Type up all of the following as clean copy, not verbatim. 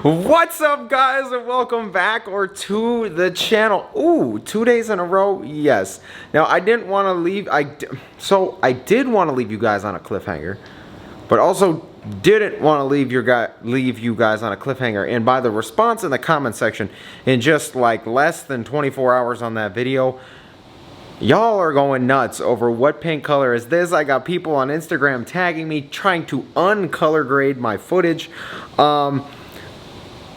What's up, guys, and welcome back to the channel. Ooh, 2 days in a row, yes. Now I didn't want to leave. I did want to leave you guys on a cliffhanger, but also didn't want to leave you guys on a cliffhanger. And by the response in the comment section, in just like less than 24 hours on that video, y'all are going nuts over what paint color is this. I got people on Instagram tagging me, trying to uncolor grade my footage.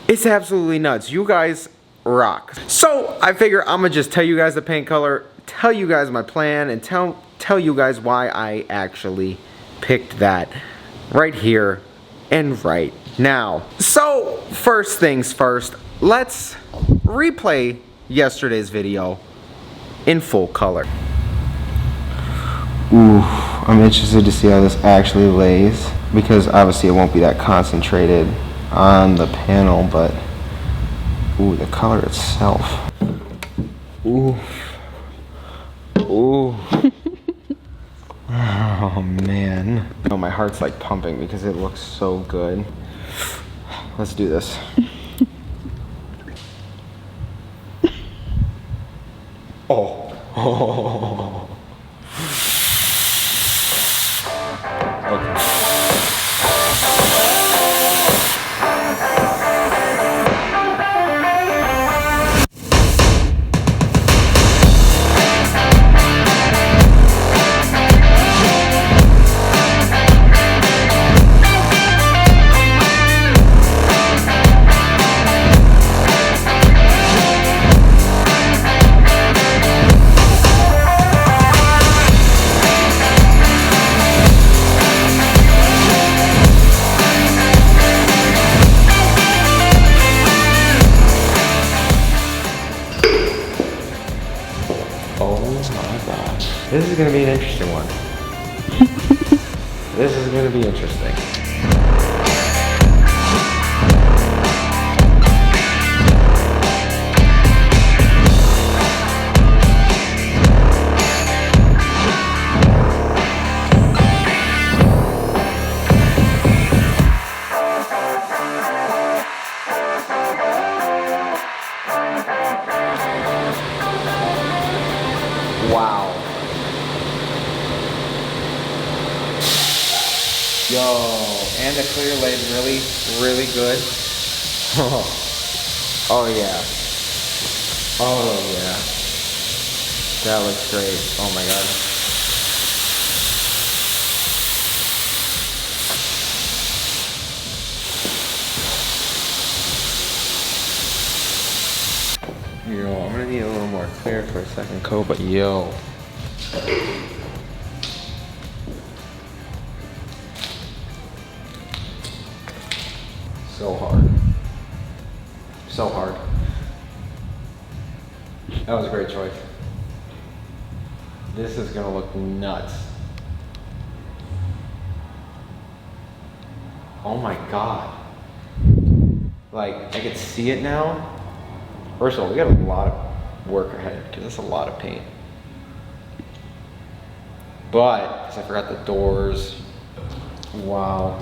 It's absolutely nuts. You guys rock. So I figure I'm gonna just tell you guys the paint color, tell you guys my plan, and tell you guys why I actually picked that right here and right now. So first things first, let's replay yesterday's video in full color. Ooh, I'm interested to see how this actually lays, because obviously it won't be that concentrated on the panel, but ooh, the color itself. Ooh. Ooh. Oh man. Oh, my heart's like pumping because it looks so good. Let's do this. Oh. Oh. Okay. This is going to be an interesting one. This is going to be interesting. Wow. Yo, and the clear laid really good. Oh yeah. Oh yeah. That looks great. Oh my god. Yo, I'm gonna need a little more clear for a second coat, but yo. So hard. So hard. That was a great choice. This is gonna look nuts. Oh my god. Like, I can see it now. First of all, we got a lot of work ahead because it's a lot of paint. But, because I forgot the doors. Wow.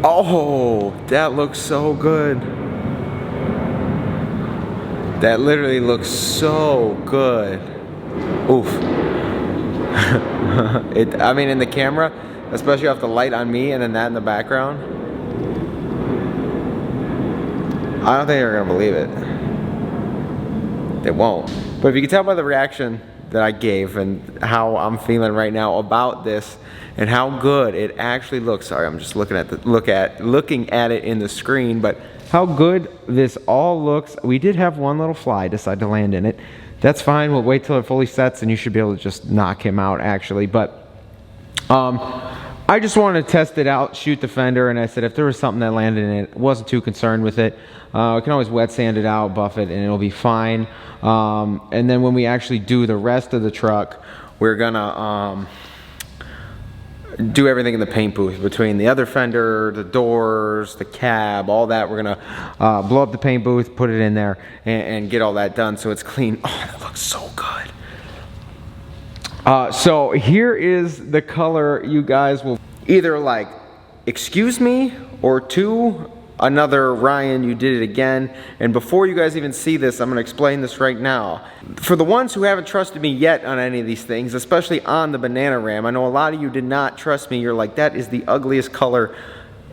Oh, that looks so good. That literally looks so good. Oof. I mean, in the camera, especially off the light on me and then that in the background, I don't think they're gonna believe it. They won't. But if you can tell by the reaction that I gave and how I'm feeling right now about this and how good it actually looks. Sorry, I'm just looking at it in the screen, but how good this all looks. We did have one little fly decide to land in it. That's fine. We'll wait till it fully sets and you should be able to just knock him out actually. But I just wanted to test it out, shoot the fender, and I said if there was something that landed in it, wasn't too concerned with it. I can always wet sand it out, buff it, and it'll be fine. And then when we actually do the rest of the truck, we're gonna do everything in the paint booth, between the other fender, the doors, the cab, all that. We're gonna blow up the paint booth, put it in there, and get all that done so it's clean. Oh, that looks so good. So here is the color. You guys will either like, excuse me, or two, another Ryan, you did it again. And before you guys even see this, I'm gonna explain this right now. For the ones who haven't trusted me yet on any of these things, especially on the Banana Ram, I know a lot of you did not trust me. You're like, that is the ugliest color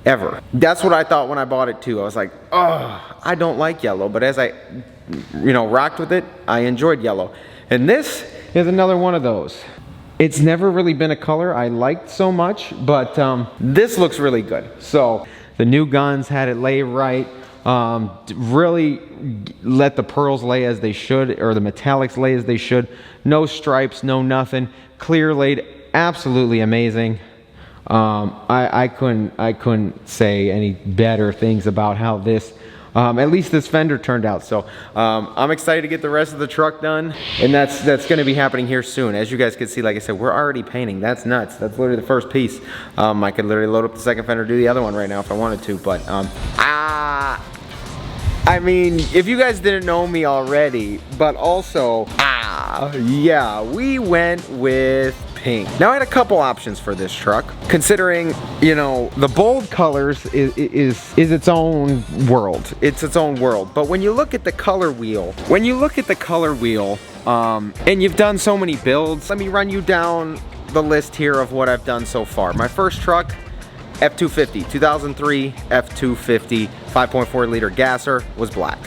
ever. That's what I thought when I bought it too. I was like, oh, I don't like yellow. But as I, rocked with it, I enjoyed yellow. And this is another one of those. It's never really been a color I liked so much, but this looks really good. So the new guns had it lay right, really let the pearls lay as they should, or the metallics lay as they should. No stripes, no nothing. Clear laid, absolutely amazing. I couldn't say any better things about how this, at least this fender turned out. So I'm excited to get the rest of the truck done, and that's going to be happening here soon. As you guys can see, like I said, we're already painting. That's nuts. That's literally the first piece. I could literally load up the second fender, do the other one right now if I wanted to, but I mean, if you guys didn't know me already, but also, yeah, we went with pink. Now I had a couple options for this truck, considering, the bold colors is its own world. It's its own world. But when you look at the color wheel, and you've done so many builds, let me run you down the list here of what I've done so far. My first truck, F250, 2003 F250, 5.4 liter gasser, was black.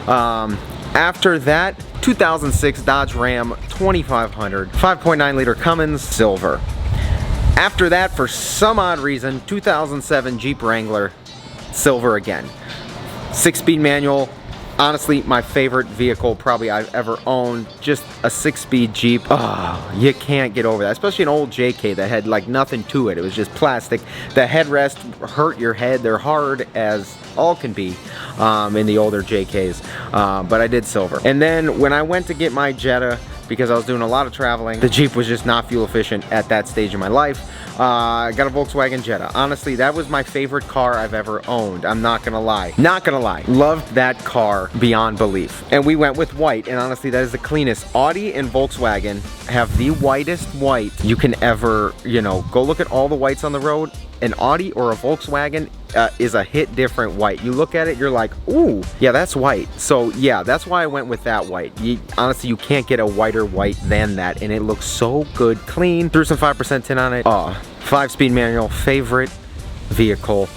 After that, 2006 Dodge Ram 2500, 5.9 liter Cummins, silver. After that, for some odd reason, 2007 Jeep Wrangler, silver again. 6-speed manual, honestly my favorite vehicle probably I've ever owned. Just a 6-speed Jeep. Oh, you can't get over that, especially an old JK that had like nothing to it. It was just plastic. The headrest hurt your head. They're hard as all can be in the older JKs, but I did silver. And then when I went to get my Jetta, because I was doing a lot of traveling, the Jeep was just not fuel efficient at that stage of my life. I got a Volkswagen Jetta. Honestly, that was my favorite car I've ever owned. I'm not gonna lie. Not gonna lie. Loved that car beyond belief. And we went with white, and honestly, that is the cleanest. Audi and Volkswagen have the whitest white you can ever, go look at all the whites on the road. An Audi or a Volkswagen is a hit different white. You look at it, you're like, ooh, yeah, that's white. So yeah, that's why I went with that white. Honestly, you can't get a whiter white than that, and it looks so good, clean. Threw some 5% tint on it. 5-speed manual, favorite vehicle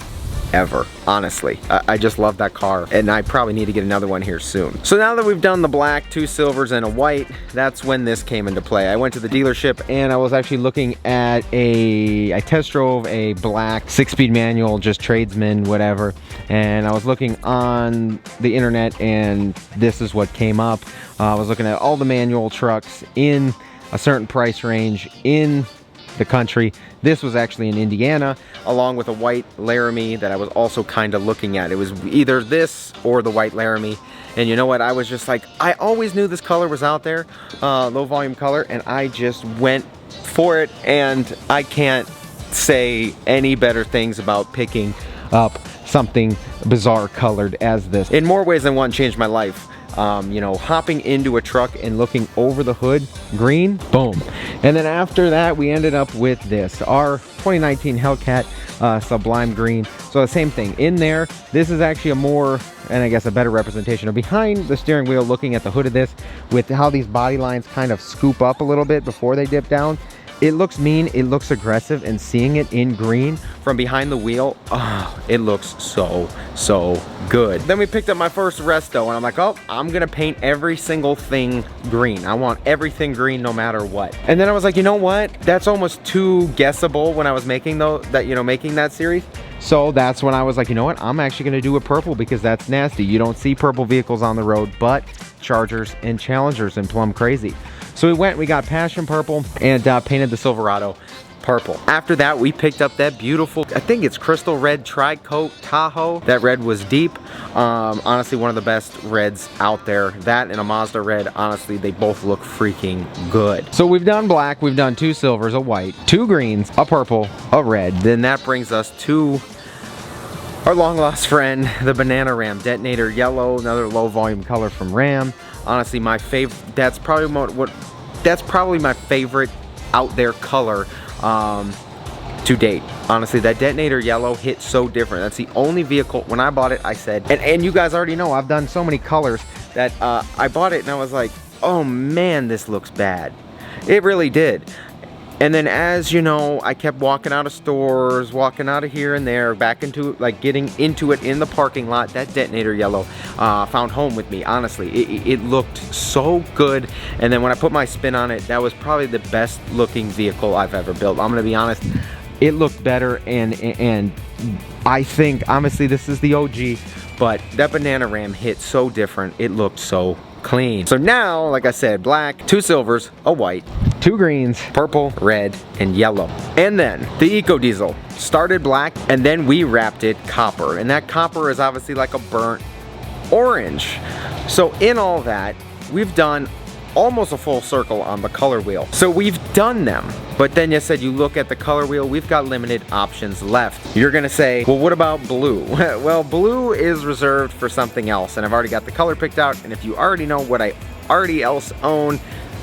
ever, honestly. I just love that car, and I probably need to get another one here soon. So now that we've done the black, 2 silvers, and a white, that's when this came into play. I went to the dealership, and I was actually looking at I test drove a black 6-speed manual, just tradesman, whatever, and I was looking on the internet, and this is what came up. I was looking at all the manual trucks in a certain price range in the country. This was actually in Indiana, along with a white Laramie that I was also kind of looking at. It was either this or the white Laramie. And you know what? I was just like, I always knew this color was out there, low volume color, and I just went for it. And I can't say any better things about picking up something bizarre colored as this. In more ways than one, changed my life. Hopping into a truck and looking over the hood, green, boom. And then after that, we ended up with this, our 2019 Hellcat Sublime Green. So the same thing in there. This is actually a more, and I guess a better representation of behind the steering wheel, looking at the hood of this with how these body lines kind of scoop up a little bit before they dip down. It looks mean, it looks aggressive, and seeing it in green from behind the wheel, oh, it looks so good. Then we picked up my first Resto, and I'm like, oh, I'm gonna paint every single thing green. I want everything green no matter what. And then I was like, you know what? That's almost too guessable when I was making making that series. So that's when I was like, you know what? I'm actually gonna do a purple because that's nasty. You don't see purple vehicles on the road, but Chargers and Challengers and plum crazy. So we got passion purple and painted the Silverado. purple. After that, we picked up that beautiful, I think it's crystal red tri-coat Tahoe. That red was deep. Honestly, one of the best reds out there. That and a Mazda red, honestly, they both look freaking good. So we've done black, we've done 2 silvers, a white, 2 greens, a purple, a red. Then that brings us to our long lost friend, the Banana Ram. Detonator yellow, another low volume color from Ram. Honestly, my favorite, that's probably my favorite out there color to date. Honestly, that Detonator yellow hit so different. That's the only vehicle, when I bought it, I said, and you guys already know, I've done so many colors that I bought it and I was like, oh man, this looks bad. It really did. And then, as you know, I kept walking out of stores, walking out of here and there, back into, like, getting into it in the parking lot. That Detonator yellow found home with me. Honestly, it looked so good. And then when I put my spin on it, that was probably the best looking vehicle I've ever built. I'm gonna be honest, it looked better, and I think, honestly, this is the OG, but that Banana Ram hit so different. It looked so clean. So now, like I said, black, 2 silvers, a white, 2 greens, purple, red, and yellow. And then the Eco Diesel started black, and then we wrapped it copper. And that copper is obviously like a burnt orange. So in all that, we've done almost a full circle on the color wheel. So we've done them, but then you said you look at the color wheel, we've got limited options left. You're gonna say, well, what about blue? Well, blue is reserved for something else, and I've already got the color picked out, and if you already know what I already else own,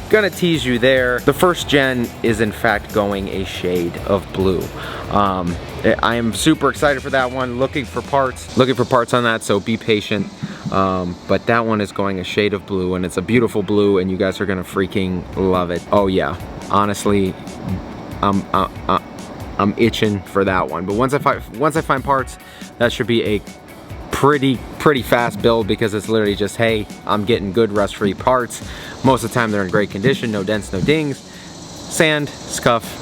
gonna tease you there. The first gen is in fact going a shade of blue. I am super excited for that one, looking for parts on that, so be patient. But that one is going a shade of blue, and it's a beautiful blue, and you guys are gonna freaking love it. Oh yeah, honestly, I'm itching for that one. But once I find parts, that should be a pretty fast build, because it's literally just, hey, I'm getting good rust-free parts. Most of the time they're in great condition, no dents, no dings, sand, scuff,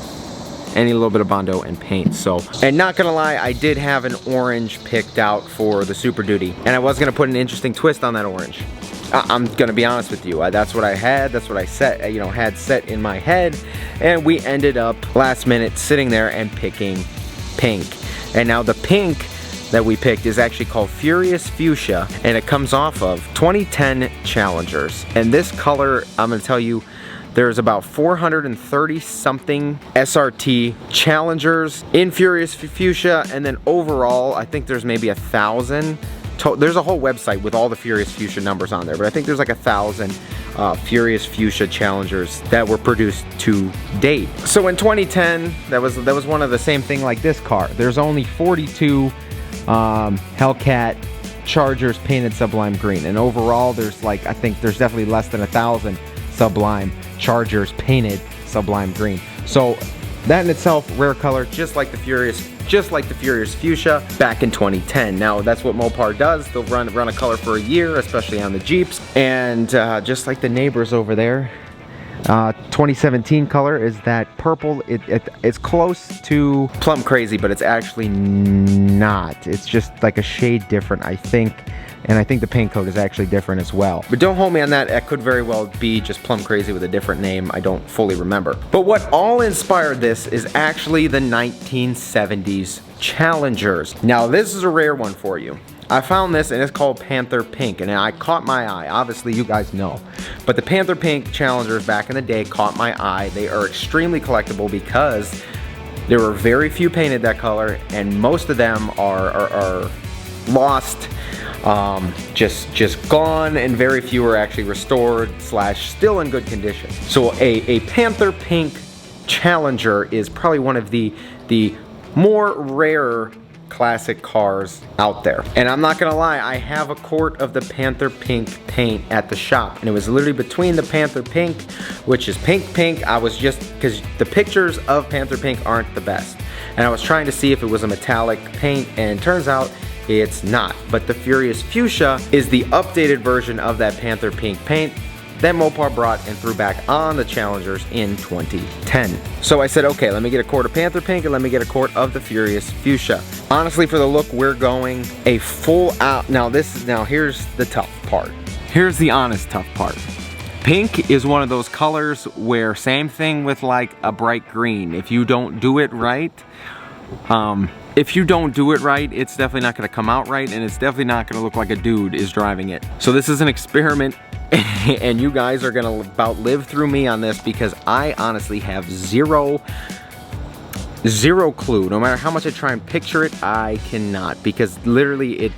any little bit of Bondo and paint. So, and not gonna lie, I did have an orange picked out for the Super Duty, and I was gonna put an interesting twist on that orange. I'm gonna be honest with you, that's what I had, that's what I set, you know, had set in my head, and we ended up last minute sitting there and picking pink. And now the pink that we picked is actually called Furious Fuchsia, and it comes off of 2010 Challengers. And this color, I'm gonna tell you, there's about 430 something SRT Challengers in Furious Fuchsia, and then overall, I think there's maybe 1,000. There's a whole website with all the Furious Fuchsia numbers on there, but I think there's like 1,000 Furious Fuchsia Challengers that were produced to date. So in 2010, that was one of the same thing like this car. There's only 42 Hellcat Chargers painted Sublime Green, and overall there's like, I think there's definitely less than 1,000 Sublime Chargers painted Sublime Green. So that in itself, rare color, just like the Furious Fuchsia back in 2010. Now that's what Mopar does. They'll run a color for a year, especially on the Jeeps, and just like the neighbors over there. 2017 color is that purple. It's close to Plum Crazy, but it's actually not. It's just like a shade different, I think. And I think the paint coat is actually different as well. But don't hold me on that. It could very well be just Plum Crazy with a different name. I don't fully remember. But what all inspired this is actually the 1970s Challengers. Now this is a rare one for you. I found this, and it's called Panther Pink, and I caught my eye. Obviously you guys know, but the Panther Pink Challengers back in the day caught my eye. They are extremely collectible because there were very few painted that color, and most of them are lost, just gone, and very few are actually restored / still in good condition. So a Panther Pink Challenger is probably one of the more rare classic cars out there. And I'm not gonna lie, I have a quart of the Panther Pink paint at the shop, and it was literally between the Panther Pink, which is pink. I was just, because the pictures of Panther Pink aren't the best, and I was trying to see if it was a metallic paint, and it turns out it's not. But the Furious Fuchsia is the updated version of that Panther Pink paint that Mopar brought and threw back on the Challengers in 2010. So I said, okay, let me get a quart of Panther Pink and let me get a quart of the Furious Fuchsia. Honestly, for the look, we're going a full out. Now here's the tough part. Here's the honest tough part. Pink is one of those colors where, same thing with like a bright green. If you don't do it right, it's definitely not gonna come out right, and it's definitely not gonna look like a dude is driving it. So this is an experiment, and you guys are gonna about live through me on this, because I honestly have zero clue. No matter how much I try and picture it, I cannot, because literally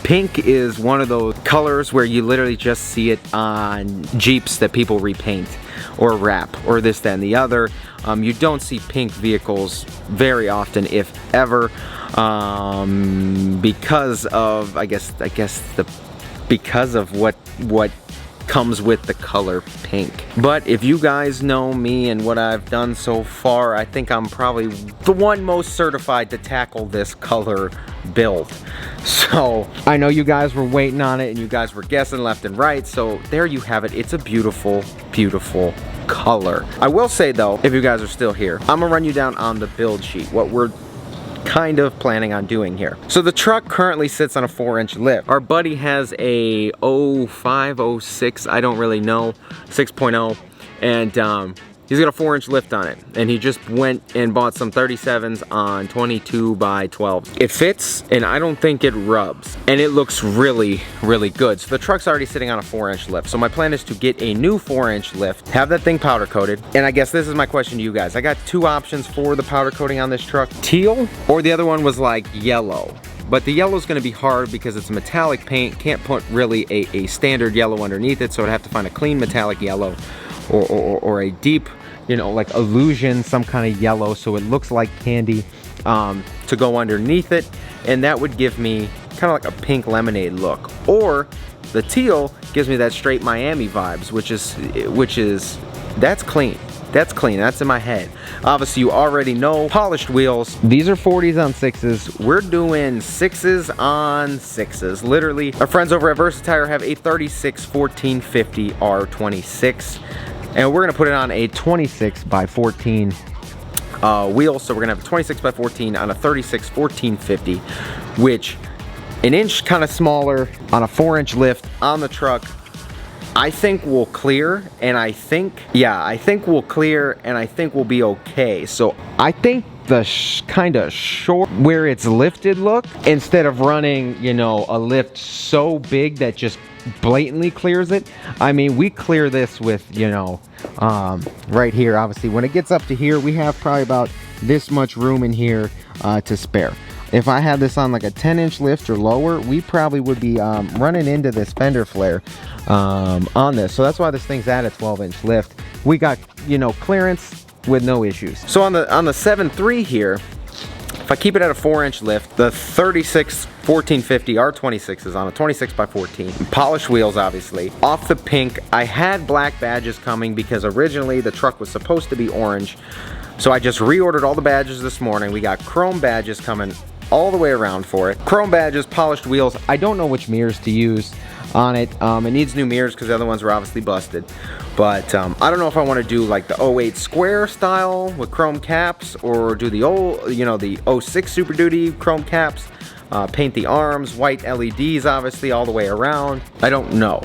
pink is one of those colors where you literally just see it on Jeeps that people repaint or wrap or this, that, and the other. You don't see pink vehicles very often, if ever, because of, because of what comes with the color pink. But if you guys know me and what I've done so far, I think I'm probably the one most certified to tackle this color build. So I know you guys were waiting on it and you guys were guessing left and right, so there you have it. It's a beautiful, beautiful color. I will say though, if you guys are still here, I'm gonna run you down on the build sheet what we're kind of planning on doing here. So the truck currently sits on a 4-inch lift. Our buddy has a 05, 06, I don't really know, 6.0, and he's got a 4-inch lift on it, and he just went and bought some 37s on 22 by 12. It fits, and I don't think it rubs, and it looks really, really good. So the truck's already sitting on a 4-inch lift. So my plan is to get a new 4-inch lift, have that thing powder coated, and I guess this is my question to you guys. I got two options for the powder coating on this truck: teal, or the other one was like yellow. But the yellow is going to be hard because it's a metallic paint. Can't put really a standard yellow underneath it, so I'd have to find a clean metallic yellow, or a deep, you know, like illusion, some kind of yellow, so it looks like candy, to go underneath it, and that would give me kind of like a pink lemonade look. Or the teal gives me that straight Miami vibes, which is that's clean. That's clean, that's in my head. Obviously you already know, polished wheels. These are 40s on 6s. We're doing 6s on 6s. Literally, our friends over at Versatire have a 36 1450 R26. And we're gonna put it on a 26 by 14 wheel. So we're gonna have a 26 by 14 on a 36 1450, which an inch kind of smaller on a 4-inch lift on the truck. I think we'll clear, and I think we'll clear, and I think we'll be okay. So I think the kind of short where it's lifted look, instead of running, you know, a lift so big that just blatantly clears it. I mean, we clear this with, you know, right here. Obviously when it gets up to here, we have probably about this much room in here to spare. If I had this on like a 10-inch lift or lower, we probably would be running into this fender flare on this. So that's why this thing's at a 12-inch lift. We got, you know, clearance with no issues. So on the 7.3 here, if I keep it at a 4-inch lift, the 36 1450 R26 is on a 26 by 14. Polished wheels, obviously. Off the pink, I had black badges coming because originally the truck was supposed to be orange. So I just reordered all the badges this morning. We got chrome badges coming all the way around for it. Chrome badges, polished wheels. I don't know which mirrors to use on it. It needs new mirrors because the other ones were obviously busted. But I don't know if I want to do like the 08 square style with chrome caps, or do the old, you know, the 06 Super Duty chrome caps. Paint the arms, white LEDs obviously all the way around. I don't know.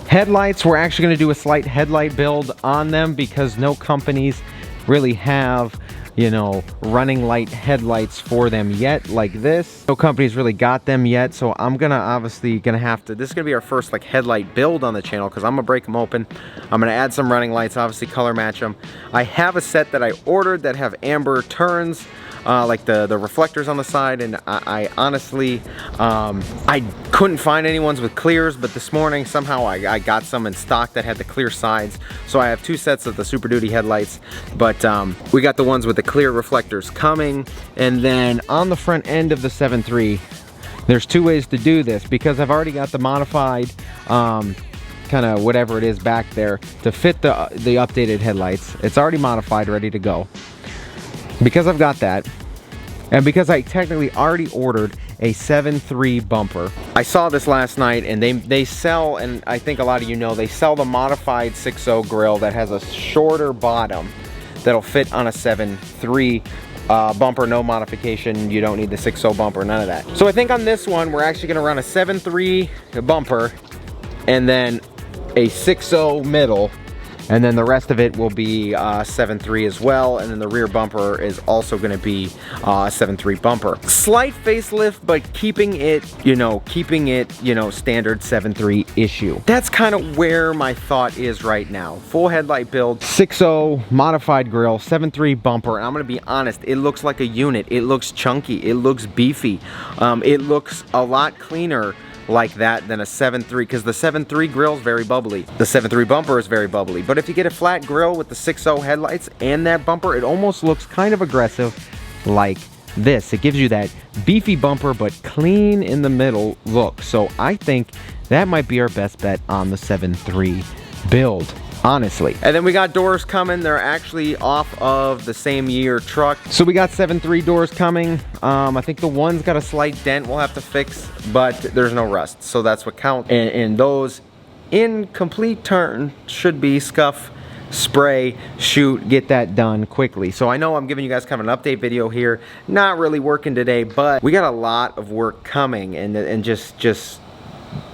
Headlights, we're actually going to do a slight headlight build on them because no companies really have, you know, running light headlights for them yet like this. No company's really got them yet, so I'm obviously gonna have to, this is gonna be our first like headlight build on the channel because I'm gonna break them open. I'm gonna add some running lights, obviously color match them. I have a set that I ordered that have amber turns, like the reflectors on the side, and I honestly, I couldn't find any ones with clears, but this morning somehow I got some in stock that had the clear sides. So I have two sets of the Super Duty headlights, but we got the ones with the clear reflectors coming. And then on the front end of the 7.3, there's two ways to do this because I've already got the modified kind of whatever it is back there to fit the updated headlights. It's already modified, ready to go. Because I've got that, and because I technically already ordered a 7.3 bumper. I saw this last night, and they sell, and I think a lot of you know, they sell the modified 6.0 grill that has a shorter bottom that'll fit on a 7.3 bumper, no modification. You don't need the 6.0 bumper, none of that. So I think on this one, we're actually gonna run a 7.3 bumper, and then a 6.0 middle, and then the rest of it will be 7.3 as well, and then the rear bumper is also going to be 7.3 bumper. Slight facelift, but keeping it, standard 7.3 issue. That's kind of where my thought is right now. Full headlight build, 6.0 modified grille, 7.3 bumper, and I'm going to be honest, it looks like a unit. It looks chunky. It looks beefy. It looks a lot cleaner like that than a 7.3, because the 7.3 grill is very bubbly. The 7.3 bumper is very bubbly. But if you get a flat grill with the 6.0 headlights and that bumper, it almost looks kind of aggressive like this. It gives you that beefy bumper but clean in the middle look. So I think that might be our best bet on the 7.3 build, honestly. And then we got doors coming. They're actually off of the same year truck. So we got 7.3 doors coming. I think the one's got a slight dent we'll have to fix, but there's no rust. So that's what counts. And those in complete turn should be scuff, spray, shoot, get that done quickly. So I know I'm giving you guys kind of an update video here. Not really working today, but we got a lot of work coming, and just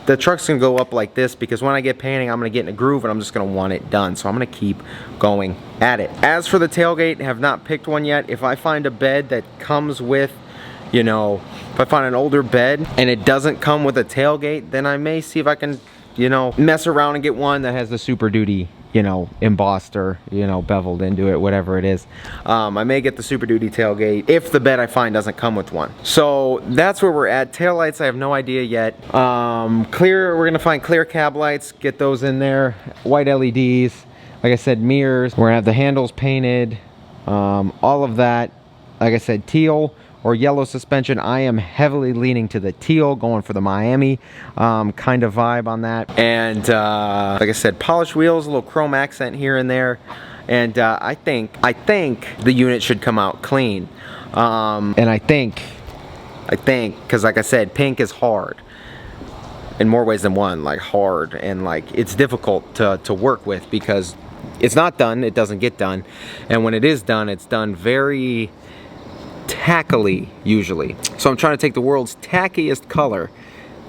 the truck's gonna go up like this because when I get painting, I'm gonna get in a groove and I'm just gonna want it done. So I'm gonna keep going at it. As for the tailgate, have not picked one yet. If I find a bed that comes with, if I find an older bed and it doesn't come with a tailgate, then I may see if I can, mess around and get one that has the Super Duty, embossed or, beveled into it, whatever it is. I may get the Super Duty tailgate if the bed I find doesn't come with one. So that's where we're at. Taillights, I have no idea yet. We're gonna find clear cab lights, get those in there. White LEDs, like I said, mirrors. We're gonna have the handles painted, all of that. Like I said, teal or yellow suspension. I am heavily leaning to the teal, going for the Miami kind of vibe on that. And like I said, polished wheels, a little chrome accent here and there. And I think the unit should come out clean. And I think, because like I said, pink is hard in more ways than one, like hard, and like it's difficult to work with because it's not done, it doesn't get done. And when it is done, it's done very tackily usually. So I'm trying to take the world's tackiest color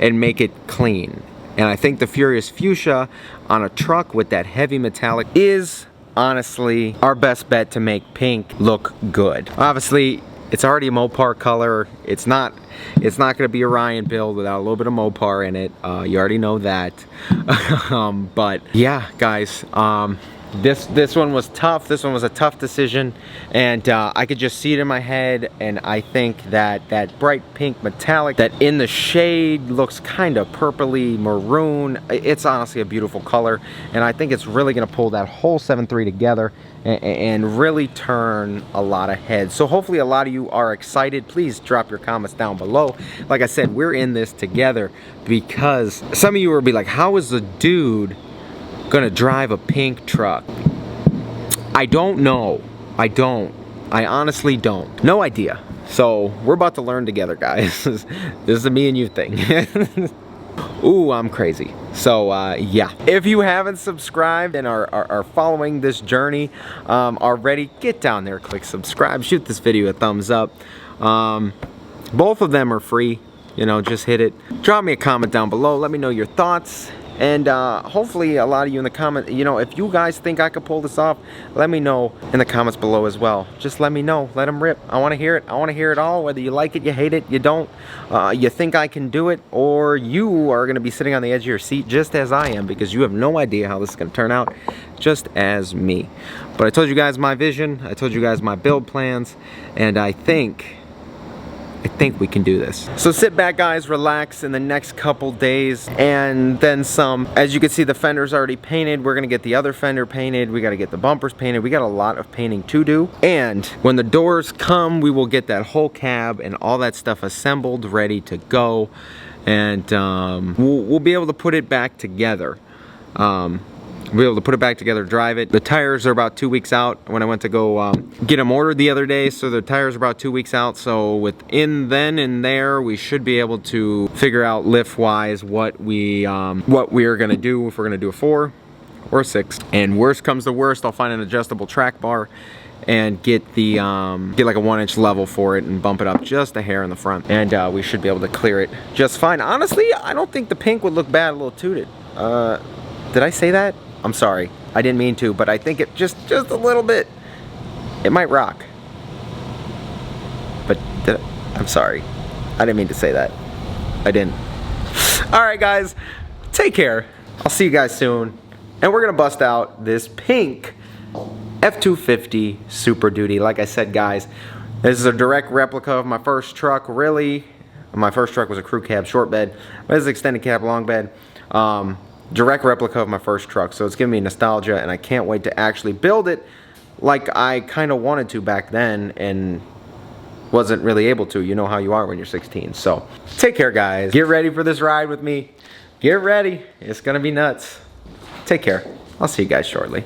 and make it clean. And I think the Furious Fuchsia on a truck with that heavy metallic is honestly our best bet to make pink look good. Obviously, it's already a Mopar color. It's not gonna be a Ryan build without a little bit of Mopar in it. You already know that. But yeah, guys, this one was tough. This one was a tough decision, and I could just see it in my head, and I think that that bright pink metallic that in the shade looks kind of purpley maroon, it's honestly a beautiful color, and I think it's really gonna pull that whole 7.3 together and really turn a lot of heads. So hopefully a lot of you are excited. Please drop your comments down below. Like I said, we're in this together, because some of you will be like, how is the dude gonna drive a pink truck? I don't know. I honestly don't. No idea. So we're about to learn together, guys. This is a me and you thing. Ooh, I'm crazy. So yeah, if you haven't subscribed and are following this journey already, get down there, click subscribe, shoot this video a thumbs up. Both of them are free. Just hit it. Drop me a comment down below. Let me know your thoughts. And hopefully a lot of you in the comments, if you guys think I could pull this off, let me know in the comments below as well. Just let me know. Let them rip. I want to hear it. I want to hear it all, whether you like it, you hate it, you don't, you think I can do it, or you are going to be sitting on the edge of your seat just as I am, because you have no idea how this is going to turn out, just as me. But I told you guys my vision. I told you guys my build plans, and I think we can do this. So sit back, guys, relax in the next couple days, and then some. As you can see, the fender's already painted. We're gonna get the other fender painted. We gotta get the bumpers painted. We got a lot of painting to do. And when the doors come, we will get that whole cab and all that stuff assembled, ready to go. And we'll be able to put it back together. We'll be able to put it back together, drive it. The tires are about 2 weeks out. When I went to go get them ordered the other day, so the tires are about 2 weeks out. So within then and there, we should be able to figure out lift-wise what we are gonna do, if we're gonna do a 4 or a 6. And worst comes to worst, I'll find an adjustable track bar and get the get like a 1-inch level for it and bump it up just a hair in the front, and we should be able to clear it just fine. Honestly, I don't think the pink would look bad a little tooted. Did I say that? I'm sorry. I didn't mean to, but I think it just a little bit. It might rock. But I'm sorry. I didn't mean to say that. I didn't. Alright guys, take care. I'll see you guys soon. And we're gonna bust out this pink F-250 Super Duty. Like I said guys, this is a direct replica of my first truck, really. My first truck was a crew cab short bed. This is extended cab long bed. Direct replica of my first truck. So it's giving me nostalgia and I can't wait to actually build it like I kind of wanted to back then and wasn't really able to. You know how you are when you're 16. So take care guys. Get ready for this ride with me. Get ready. It's gonna be nuts. Take care. I'll see you guys shortly.